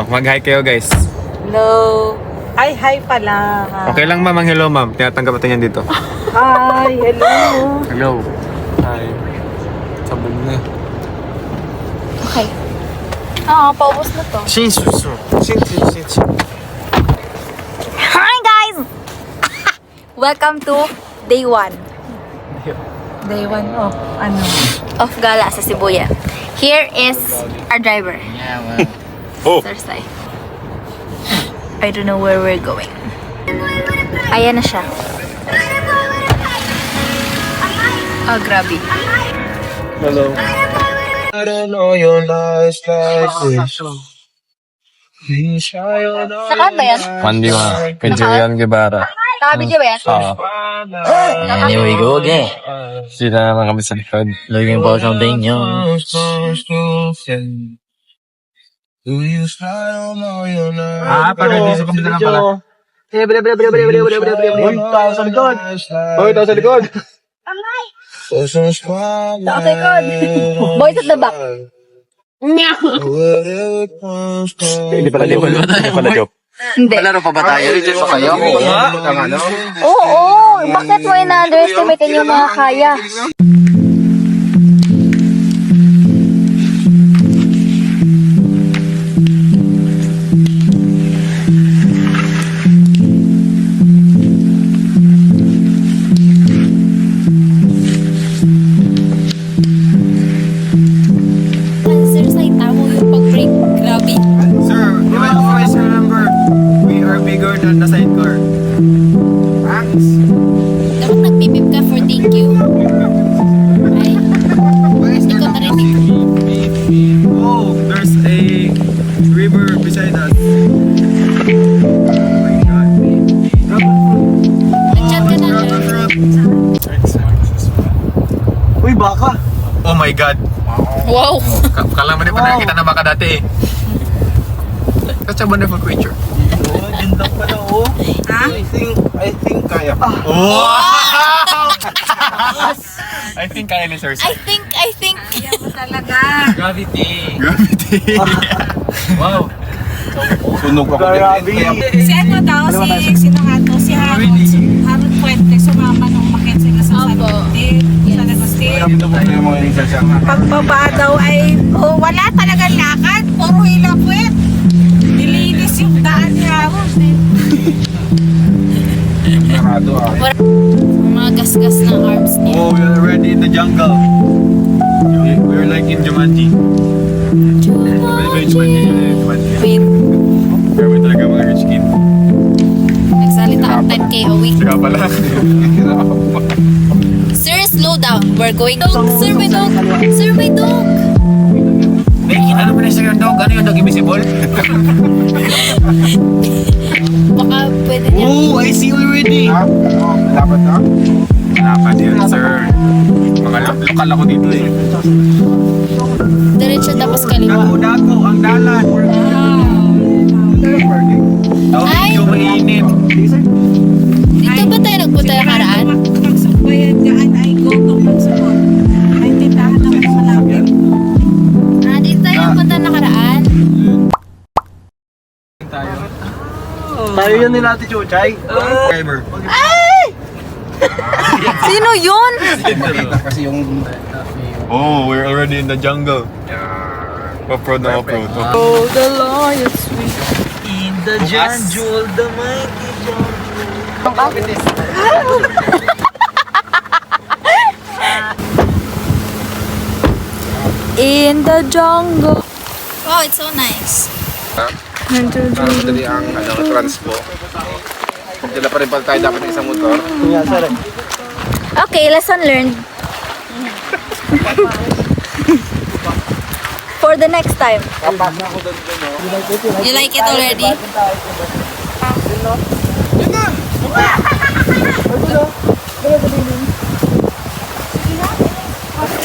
mag-hi kayo guys. Hello. Hi pala. Okay lang ma'am, ang hello ma'am. Tinatanggap natin yan dito. Hi, hello. Hello. Hi. Sabog na. Okay. Paubos na to. Shinsusu. Shinsusu. Hi guys! Welcome to day 1 Day 1 of ano? of Gala sa Sibuya. Here is our driver. Oh. Thursday. I don't know where we're going. Ayan na siya. Oh, grabe. Hello. I don't know your lies like this. Saan ba yan? 1v1. Kay Julian Guevara. Nakabidyo ba yan? Oo. Anyway, go again. Sila naman kami sa likod. Lagyan po sa inyo. Pag-release kami na lang pala. Uy, tao sa likod. Uy, tao sa likod. Tao sa likod. Boys at the back. Hindi pala joke. Hindi pala joke. Hindi. Palaro pa ba tayo? Reject pa kayo? Oo, bakit mo ina-underestimate yung mga kaya? Sir, you might always remember, we are bigger than the sidecar. Thanks. Dapat nagpipip ka for thank you. Ay, hindi ko narinig. Oh, there's a river beside us. Oh my God. Nandyan ka na lang. Uy, baka. Oh my God. Wow! Kala mo din pa nakikita na baka dati eh. Such a wonderful creature. Ganda pala, oh. I think kaya. Wow! I think kaya ni Sir. I think. Kaya mo talaga. Gravity. Gravity. Wow. Sunog ako din. Si ano daw, sino nga to? Si Harold Puente, sumama nung makit sila sa San Agustin. San Agustin. Pagbaba daw ay, wala talagang lakad. Puro hilapwet. Nilinis yung daan niya. Mga gasgas ng arms niya. Oh, we are already in the jungle. We're like in Jumanji. Jumanji. Wait, Kami talaga mga rich kid. nagsalita ang 10k a week. Saka pala. Sir, slow down. We're going to... Sir, may dog! Sir, may dog! Hey, ano mo na sa yung dog? Ano yung dog invisible? Baka pwede niya. Oh, I see already. Dapat na? Dapat yun, sir. Mga lokal ako dito eh. Diretso tapos kaliwa. Dako, ang dalan. Ay! Medyo mainit. Dito ba tayo nagpunta yung karaan? Magsubayan dyan ay go magsubot. Ay, tindahan lang sa malapit. Dito tayo nagpunta nakaraan. Tayo yun ni Ate Chuchay. Driver. Sino yun? Kasi yung... Oh, we're already in the jungle. Off-road na off-road. Oh, the lion sweet. In the jungle, the mighty In the jungle. Wow, it's so nice. Madali ang transpo. Dala pa rin pala tayo dapat ng isang motor. Okay, lesson learned. For the next time. You like it already?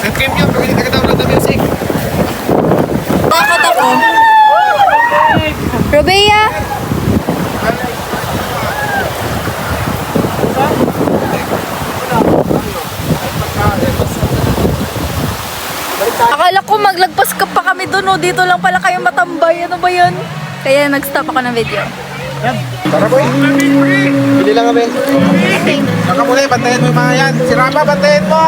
Nag-game yun, pag hindi ka download na music. Takot ako. Robea? Akala ko maglagpas ka pa kami doon, oh. Dito lang pala kayo matambay. Ano ba yan? Kaya nag-stop ako ng video. Tara boy. Bili lang kami. Baka muli, bantayan mo yung mga yan. Si Rama, bantayan mo.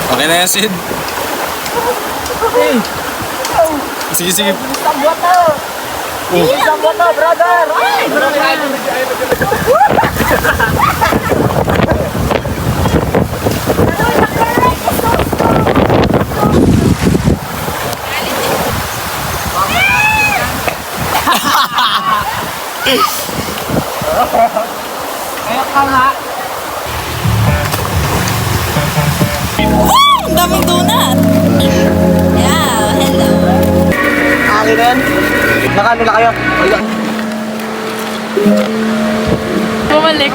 Okay na yan, Sid. Sige, sige. Ang daming donut! Yeah, hello. Akin na yan. Nakano na kayo? Bumalik.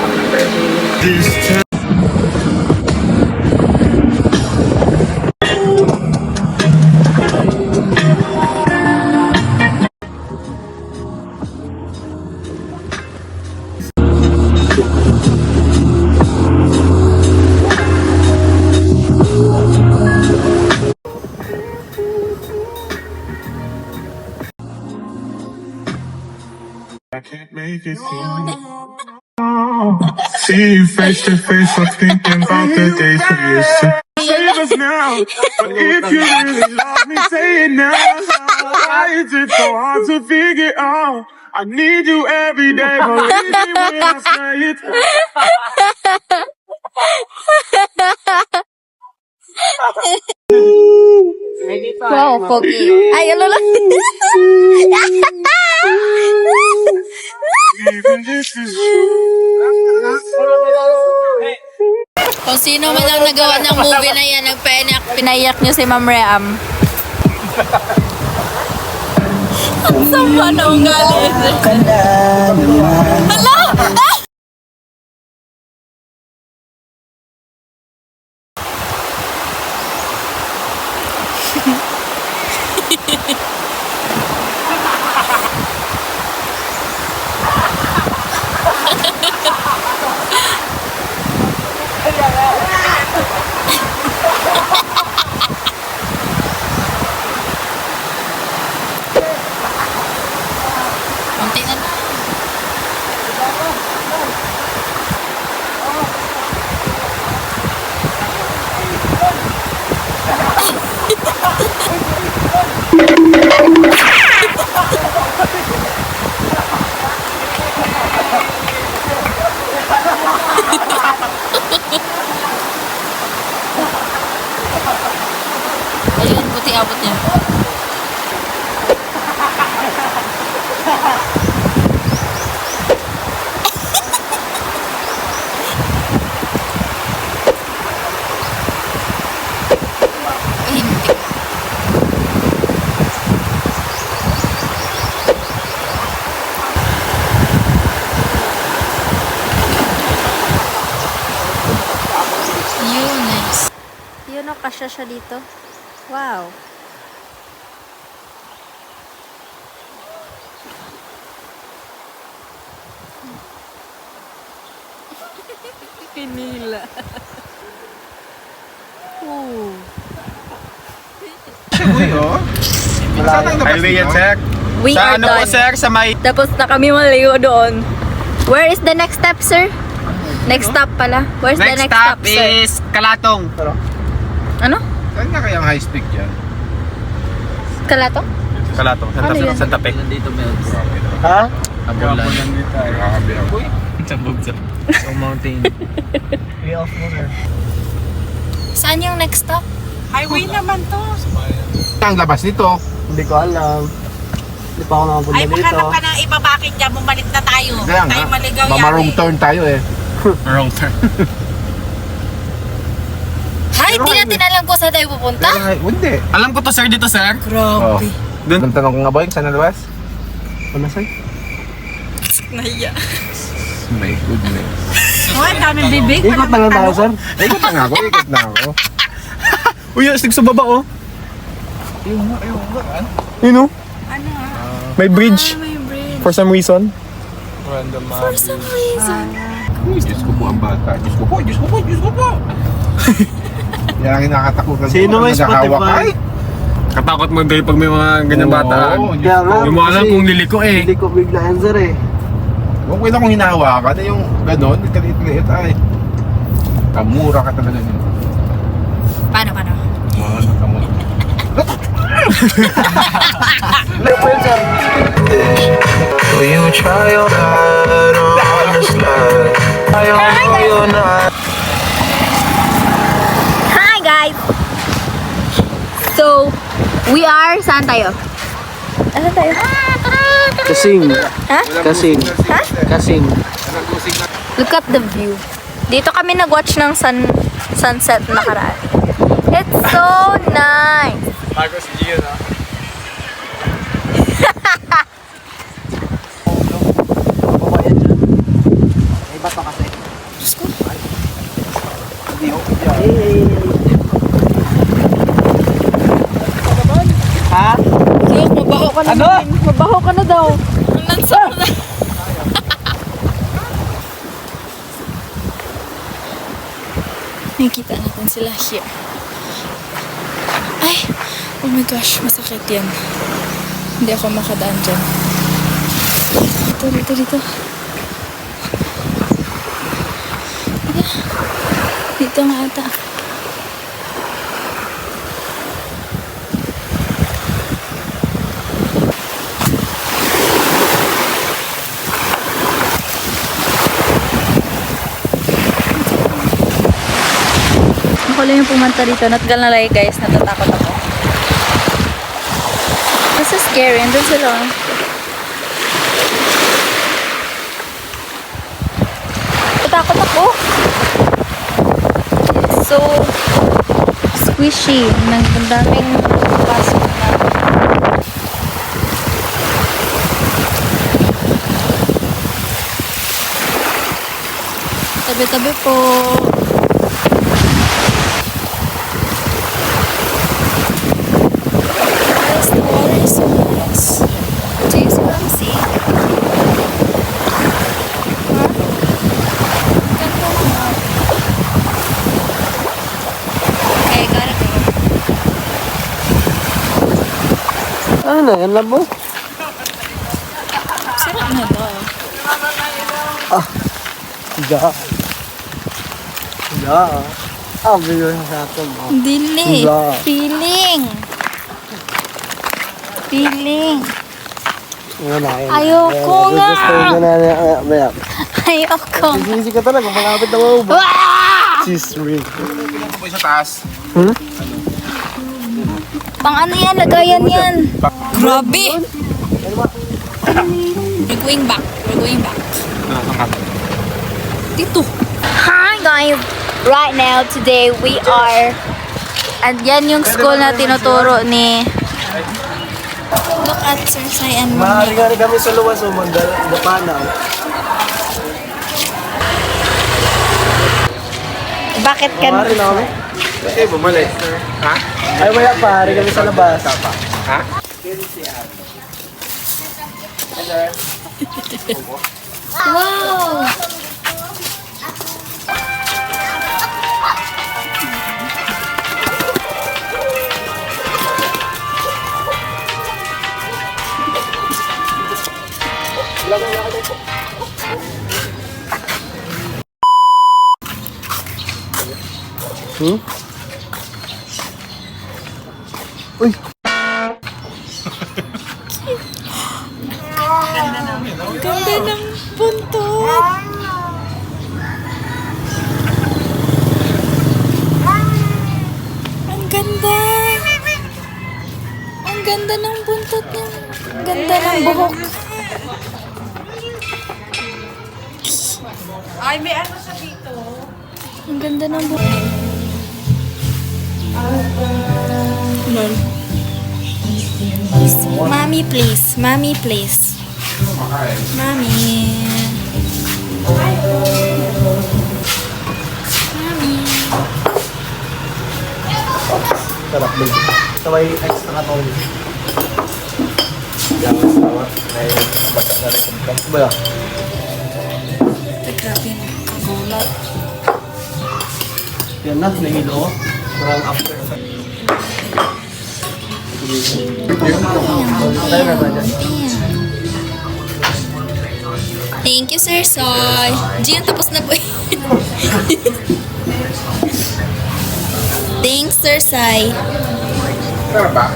I can't make it see you face to face. I'm thinking about the days we used to save us now. But if you really love me, say it now. Why is it so hard to figure out? I need you every day, believe me when I say it. Wow, Pogi. Ay, ano lang. Even this is Kung sino man lang nagawa ng movie na yan, pinaiyak niyo si Ma'am Ream. Ang sama na ugali. Hala! Ah! Konti na lang. Ayun, buti abot niya. Yun, nice. Yun o, kasya siya dito. Wow. Pinila. Ooh. Highway yan, sir. We are Ano po, done. sir? Sa may... Tapos na kami maligo doon. Where is the next step, sir? Next stop pala. Where's the Next next stop stop, sir? is Kalatong. Ano? Saan nga kaya ang high speed yan? Kalato? Kalatong. Ano yun? Santa Fe. Nandito may Ha? abulan. Grabe ako. Sabog sa... Sa mountain. Saan yung next stop? Highway naman to. Ang labas nito. Hindi ko alam. Hindi pa ako nakapunta Ay, maghanap ka ng iba, bakit dyan? Bumalik na tayo. Kaya nga. Tayo maligaw Mamarong turn tayo eh. Wrong turn. Hay, hindi natin alam kung saan tayo pupunta. Pero hindi. Alam ko to, sir, dito, sir. Oh. Doon. Nang tanong ko nga boy, saan nalabas? Ano sa'yo? Nahiya. My goodness. Oh, ang daming bibig. Ikot na lang tayo, sir. Ikot na nga ako, ikot na ako. Uy, astig sa baba oh. You know? Ano ah? May bridge. May bridge. For some reason. Random For some reason. Diyos ko po ang bata. Diyos ko po, Diyos ko po, Diyos ko po. Kaya kinakatakutan ko. Sino may Naghahawak Spotify? ay. Katakot mag-drive pag may mga ganyang bataan. Oo, Diyos ko. Yung mga alam kung liliko eh. Hindi ko bigla answer eh. Huwag ko kung hinahawakan. Yung gano'n, nagkaliit-liit ay. Kamura ka talaga yun. Paano? Kamura. Will you try your heart on this life? I know you're not. Hi guys! So, we are, saan tayo? Saan tayo? Kasing. Ha? Kasing. Ha? Kasing. Look at the view. Dito kami nag-watch ng sunset nakaraan. It's so nice! Marcos Gio na. May bato kasi. Ha? Sus, mabaho ka na. Ano? Mabaho ka na daw. Nansap na. Nakikita natin sila here. Ay! Oh my gosh, masakit yan. Hindi ako makadaan dyan. Dito. Dito nga ata. Ako lang yung pumunta dito. Natgal na like guys. Natatakot ako. This is scary. Andun sila. Natatakot ako. It's so squishy. Ang daming pasok na. Tabi-tabi po. Guys, the water is so nice. Do you see what I'm seeing? Huh? Ganda naman. Okay, gotta go. Ano, yan lang mo? Sarap na ba? Higa. Bigyan sa atin mo. Dili. Wala. Feeling. Wala yun. Ayoko nga. Gusto ko na yan. Ayoko. Sisi ka talaga, malapit na maubo. Ah! Cheese ring. Ito po sa taas. Pang ano yan? Lagayan yan. Grabe. We're going back. Dito. Hi guys. Right now, today we are... And yan yung school na tinuturo ni... Look at Sir Sai and Mami. Mahali kami sa luwas o magdapanaw. Bakit ka... Mahali na kami. Eh, bumalik. Ha? Ay, maya pa. Hari kami sa labas. Ha? Wow! Uy! Ganda ng buntot! Ang ganda! Ang ganda ng buntot niya. Ang ganda ng buhok. Ay, may ano sa dito. Ang ganda ng buhok. Lol. please. Mommy, please. Mommy, please. Mommy. Mommy. Sarap din. Sabay extra ka to. Ba? Grabe na kagulat. Yan na, nahilo ko. Parang after. Tayo na ba dyan? Thank you, Sir Soy. Gian, tapos na po. Thanks, Sir Sai. Tara ba?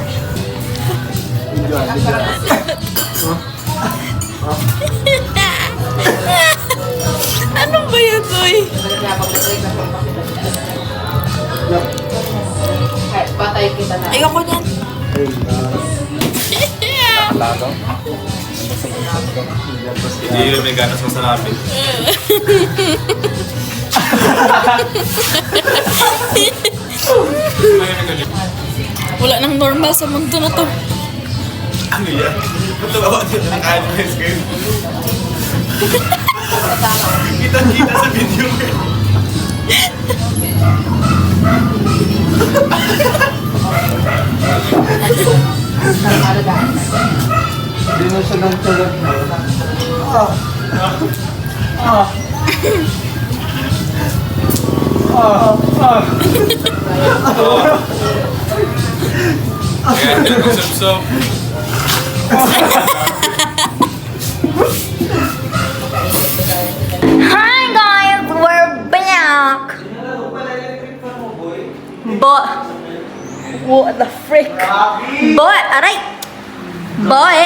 Ano ba yan, Soy? Ayoko niyan. Hindi yun may ganas masarapin. Wala nang normal sa mundo na to. Ano yan? Matawa din ang advice kayo. Kita-kita sa video eh. Hindi mo siya ng tulad na. Ayan, sub-sub. Hi guys, we're back. What the frick? Boy, aray. Boy.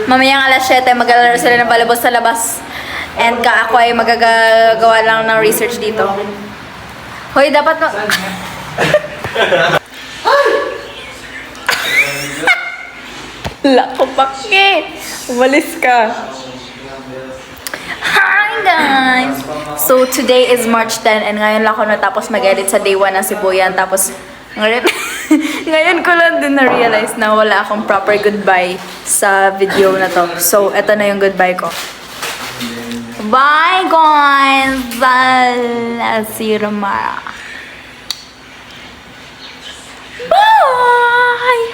Mamayang alas 7, mag-alaro sila ng balabos sa labas. And ako ay magagawa lang ng research dito. Hoy, dapat no... Lako bakit? Umalis ka. Hi guys! So today is March 10 and ngayon lang ako natapos mag-edit sa day 1 ng Sibuyan. Tapos ngayon, ngayon ko lang din na-realize na wala akong proper goodbye sa video na to. So eto na yung goodbye ko. Bye guys! See you tomorrow. Bye!